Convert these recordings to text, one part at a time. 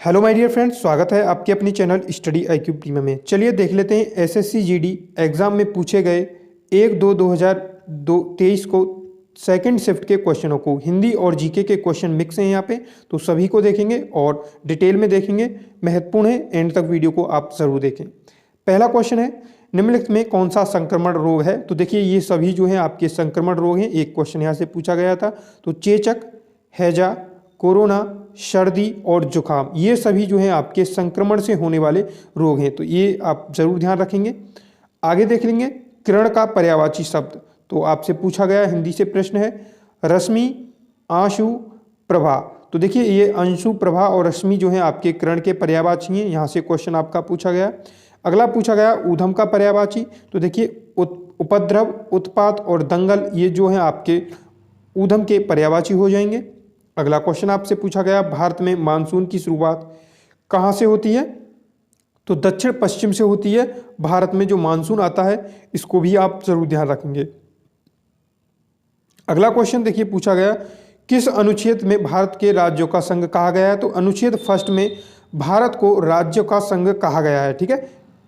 Hello my dear friends, स्वागत है आपके अपनी चैनल स्टडी आईक्यू प्रीमियम में। चलिए देख लेते हैं एसएससी जीडी एग्जाम में पूछे गए 1-2-2023 को सेकंड शिफ्ट के क्वेश्चनों को। हिंदी और जीके के क्वेश्चन मिक्स हैं यहाँ पे, तो सभी को देखेंगे और डिटेल में देखेंगे। महत्वपूर्ण है, एंड तक वीडियो को आप जरूर देखें। पहला क्वेश्चन है, निम्नलिखित में कौन सा संक्रमण रोग है? तो देखिए ये सभी जो है आपके संक्रमण रोग हैं। एक क्वेश्चन यहाँ से पूछा गया था, तो चेचक, हैजा, कोरोना, सर्दी और जुकाम, ये सभी जो हैं आपके संक्रमण से होने वाले रोग हैं, तो ये आप जरूर ध्यान रखेंगे। आगे देख लेंगे किरण का पर्यायवाची शब्द, तो आपसे पूछा गया हिंदी से प्रश्न है रश्मि, आंशु, प्रभा। तो देखिए ये अंशु, प्रभा और रश्मि जो है आपके किरण के पर्यायवाची हैं, यहाँ से क्वेश्चन आपका पूछा गया। अगला पूछा गया ऊधम का पर्यायवाची, तो देखिए उपद्रव, उत्पात और दंगल, ये जो है आपके ऊधम के पर्यायवाची हो जाएंगे। अगला क्वेश्चन आपसे पूछा गया भारत में मानसून की शुरुआत कहाँ से होती है? तो दक्षिण पश्चिम से होती है। भारत में जो मानसून आता है इसको भी आप जरूर ध्यान रखेंगे। अगला क्वेश्चन देखिए पूछा गया किस अनुच्छेद में भारत के राज्यों का संघ कहा गया है? तो अनुच्छेद फर्स्ट में भारत को राज्यों का संघ कहा गया है। ठीक है,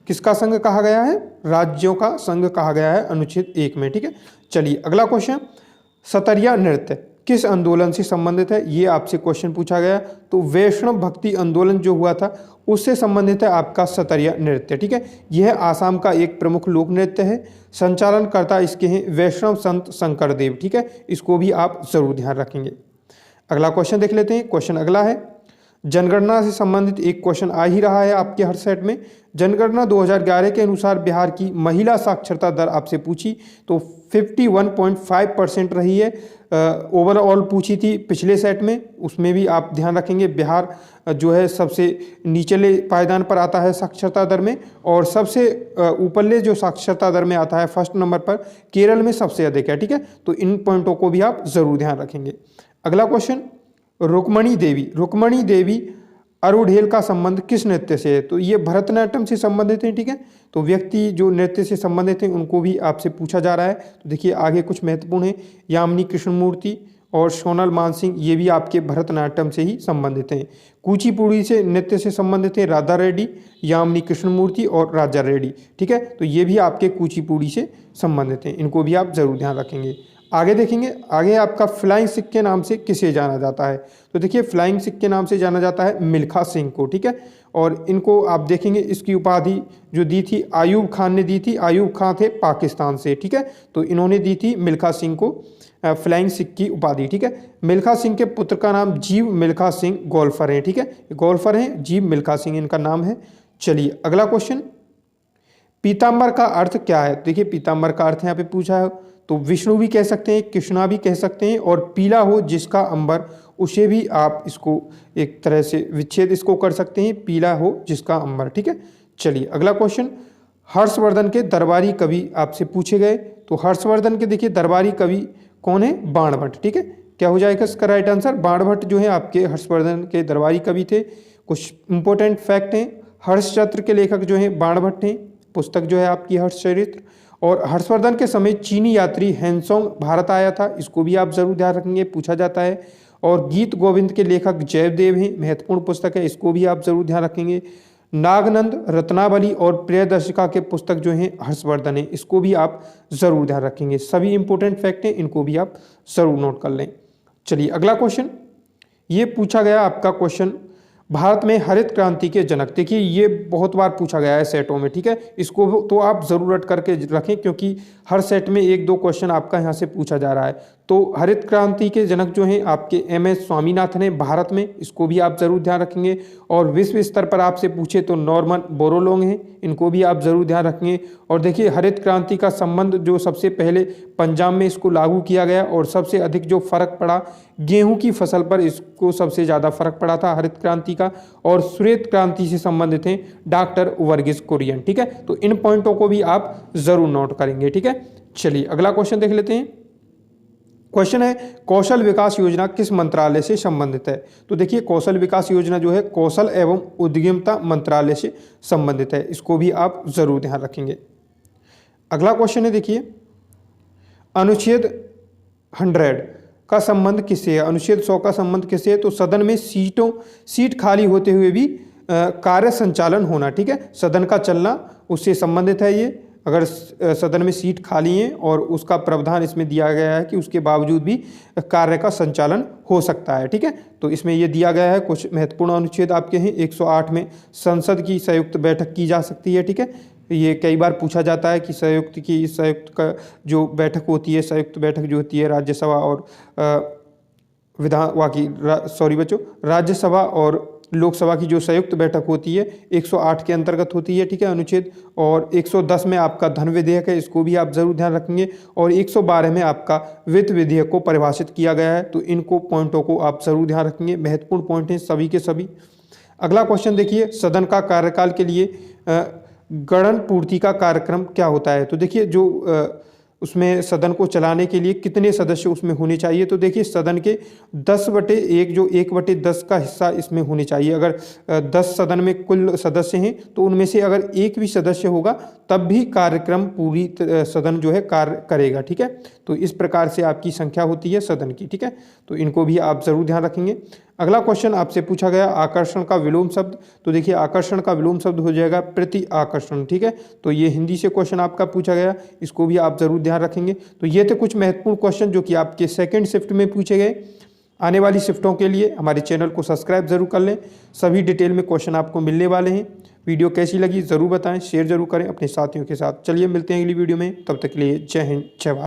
किसका संघ कहा गया है? राज्यों का संघ कहा गया है अनुच्छेद 1 में। ठीक है, चलिए अगला क्वेश्चन, सतरिया नृत्य किस आंदोलन से संबंधित है? ये आपसे क्वेश्चन पूछा गया। तो वैष्णव भक्ति आंदोलन जो हुआ था उससे संबंधित है आपका सतरिया नृत्य। ठीक है, यह आसाम का एक प्रमुख लोक नृत्य है। संचालनकर्ता इसके हैं वैष्णव संत शंकरदेव। ठीक है, इसको भी आप जरूर ध्यान रखेंगे। अगला क्वेश्चन देख लेते हैं। क्वेश्चन अगला है, जनगणना से संबंधित एक क्वेश्चन आ ही रहा है आपके हर सेट में। जनगणना 2011 के अनुसार बिहार की महिला साक्षरता दर आपसे पूछी, तो 51.5% रही है। ओवरऑल पूछी थी पिछले सेट में, उसमें भी आप ध्यान रखेंगे। बिहार जो है सबसे निचले पायदान पर आता है साक्षरता दर में, और सबसे ऊपरले जो साक्षरता दर में आता है फर्स्ट नंबर पर केरल में सबसे अधिक है। ठीक है, तो इन पॉइंटों को भी आप जरूर ध्यान रखेंगे। अगला क्वेश्चन, रुक्मणी देवी अरुढ़ेल का संबंध किस नृत्य से है? तो ये भरतनाट्यम से संबंधित है। ठीक है, तो व्यक्ति जो नृत्य से संबंधित हैं उनको भी आपसे पूछा जा रहा है। तो देखिए आगे कुछ महत्वपूर्ण है, यामिनी कृष्णमूर्ति और सोनल मानसिंह, ये भी आपके भरतनाट्यम से ही संबंधित हैं। कुचिपुड़ी से नृत्य से संबंधित है राधा रेड्डी, यामिनी कृष्णमूर्ति और राजा रेड्डी। ठीक है, तो ये भी आपके कुचिपुड़ी से संबंधित हैं, इनको भी आप जरूर ध्यान रखेंगे। आगे देखेंगे, आगे आपका फ्लाइंग सिख के नाम से किसे जाना जाता है? तो देखिए फ्लाइंग सिख के नाम से जाना जाता है मिल्खा सिंह को। ठीक है, और इनको आप देखेंगे इसकी उपाधि जो दी थी आयूब खान ने दी थी। आयूब खान थे पाकिस्तान से। ठीक है, तो इन्होंने दी थी मिल्खा सिंह को फ्लाइंग सिख की उपाधि। ठीक है, मिल्खा सिंह के पुत्र का नाम जीव मिल्खा सिंह गोल्फर है। ठीक है, गोल्फर हैं, जीव मिल्खा सिंह इनका नाम है। चलिए अगला क्वेश्चन, पीताम्बर का अर्थ क्या है? देखिए पीताम्बर का अर्थ यहाँ पे पूछा है, तो विष्णु भी कह सकते हैं, कृष्णा भी कह सकते हैं, और पीला हो जिसका अंबर, उसे भी आप इसको एक तरह से विच्छेद इसको कर सकते हैं, पीला हो जिसका अंबर। ठीक है, चलिए अगला क्वेश्चन, हर्षवर्धन के दरबारी कवि आपसे पूछे गए। तो हर्षवर्धन के देखिए दरबारी कवि कौन है? बाणभट्ट। ठीक है, क्या हो जाएगा इसका राइट आंसर? बाणभट्ट जो है आपके हर्षवर्धन के दरबारी कवि थे। कुछ इंपॉर्टेंट फैक्ट हैं, हर्षचरित्र के लेखक जो हैं बाणभट्ट हैं, पुस्तक जो है आपकी हर्षचरित्र। और हर्षवर्धन के समय चीनी यात्री हैंसोंग भारत आया था, इसको भी आप जरूर ध्यान रखेंगे, पूछा जाता है। और गीत गोविंद के लेखक जयदेव हैं, महत्वपूर्ण पुस्तक है, इसको भी आप जरूर ध्यान रखेंगे। नागनंद, रत्नावली और प्रियदर्शिका के पुस्तक जो हैं हर्षवर्धन है, इसको भी आप जरूर ध्यान रखेंगे। सभी इंपॉर्टेंट फैक्ट हैं, इनको भी आप जरूर नोट कर लें। चलिए अगला क्वेश्चन, ये पूछा गया आपका क्वेश्चन, भारत में हरित क्रांति के जनक। देखिए ये बहुत बार पूछा गया है सेटों में। ठीक है, इसको तो आप जरूर रट करके रखें, क्योंकि हर सेट में 1-2 क्वेश्चन आपका यहाँ से पूछा जा रहा है। तो हरित क्रांति के जनक जो हैं आपके MS स्वामीनाथन हैं भारत में, इसको भी आप जरूर ध्यान रखेंगे। और विश्व स्तर पर आपसे पूछे तो नॉर्मन बोरोलोंग हैं, इनको भी आप जरूर ध्यान रखेंगे। और देखिए हरित क्रांति का संबंध जो सबसे पहले पंजाब में इसको लागू किया गया, और सबसे अधिक जो फर्क पड़ा गेहूं की फसल पर, इसको सबसे ज़्यादा फर्क पड़ा था हरित क्रांति का। और श्वेत क्रांति से संबंधित हैं डॉक्टर वर्गीस कुरियन। ठीक है, तो इन पॉइंटों को भी आप जरूर नोट करेंगे। ठीक है, चलिए अगला क्वेश्चन देख लेते हैं। क्वेश्चन है, कौशल विकास योजना किस मंत्रालय से संबंधित है? तो देखिए कौशल विकास योजना जो है कौशल एवं उद्यमिता मंत्रालय से संबंधित है, इसको भी आप जरूर ध्यान रखेंगे। अगला क्वेश्चन है देखिए, अनुच्छेद 100 का संबंध किससे है? अनुच्छेद 100 का संबंध किससे है? तो सदन में सीट खाली होते हुए भी कार्य संचालन होना, ठीक है, सदन का चलना उससे संबंधित है। ये अगर सदन में सीट खाली है और उसका प्रावधान इसमें दिया गया है कि उसके बावजूद भी कार्य का संचालन हो सकता है, ठीक है। तो इसमें ये दिया गया है। कुछ महत्वपूर्ण अनुच्छेद आपके हैं। 108 में संसद की संयुक्त बैठक की जा सकती है, ठीक है। ये कई बार पूछा जाता है कि संयुक्त का जो बैठक होती है, संयुक्त बैठक जो होती है राज्यसभा और राज्यसभा और लोकसभा की जो संयुक्त बैठक होती है 108 के अंतर्गत होती है, ठीक है, अनुच्छेद। और 110 में आपका धन विधेयक है, इसको भी आप जरूर ध्यान रखेंगे। और 112 में आपका वित्त विधेयक को परिभाषित किया गया है, तो इनको पॉइंटों को आप जरूर ध्यान रखेंगे। महत्वपूर्ण पॉइंट हैं सभी के सभी। अगला क्वेश्चन देखिए, सदन का कार्यकाल के लिए गणन पूर्ति का कार्यक्रम क्या होता है? तो देखिए जो उसमें सदन को चलाने के लिए कितने सदस्य उसमें होने चाहिए? तो देखिए सदन के 10/1 जो 1/10 का हिस्सा इसमें होने चाहिए। अगर 10 सदन में कुल सदस्य हैं तो उनमें से अगर एक भी सदस्य होगा तब भी कार्यक्रम पूरी सदन जो है कार्य करेगा, ठीक है। तो इस प्रकार से आपकी संख्या होती है सदन की, ठीक है। तो इनको भी आप जरूर ध्यान रखेंगे। अगला क्वेश्चन आपसे पूछा गया आकर्षण का विलोम शब्द। तो देखिए आकर्षण का विलोम शब्द हो जाएगा प्रति आकर्षण, ठीक है। तो ये हिंदी से क्वेश्चन आपका पूछा गया, इसको भी आप जरूर ध्यान रखेंगे। तो ये थे कुछ महत्वपूर्ण क्वेश्चन जो कि आपके सेकंड शिफ्ट में पूछे गए। आने वाली शिफ्टों के लिए हमारे चैनल को सब्सक्राइब जरूर कर लें, सभी डिटेल में क्वेश्चन आपको मिलने वाले हैं। वीडियो कैसी लगी ज़रूर बताएं, शेयर जरूर करें अपने साथियों के साथ। चलिए मिलते हैं अगली वीडियो में, तब तक के लिए जय हिंद जय भारत।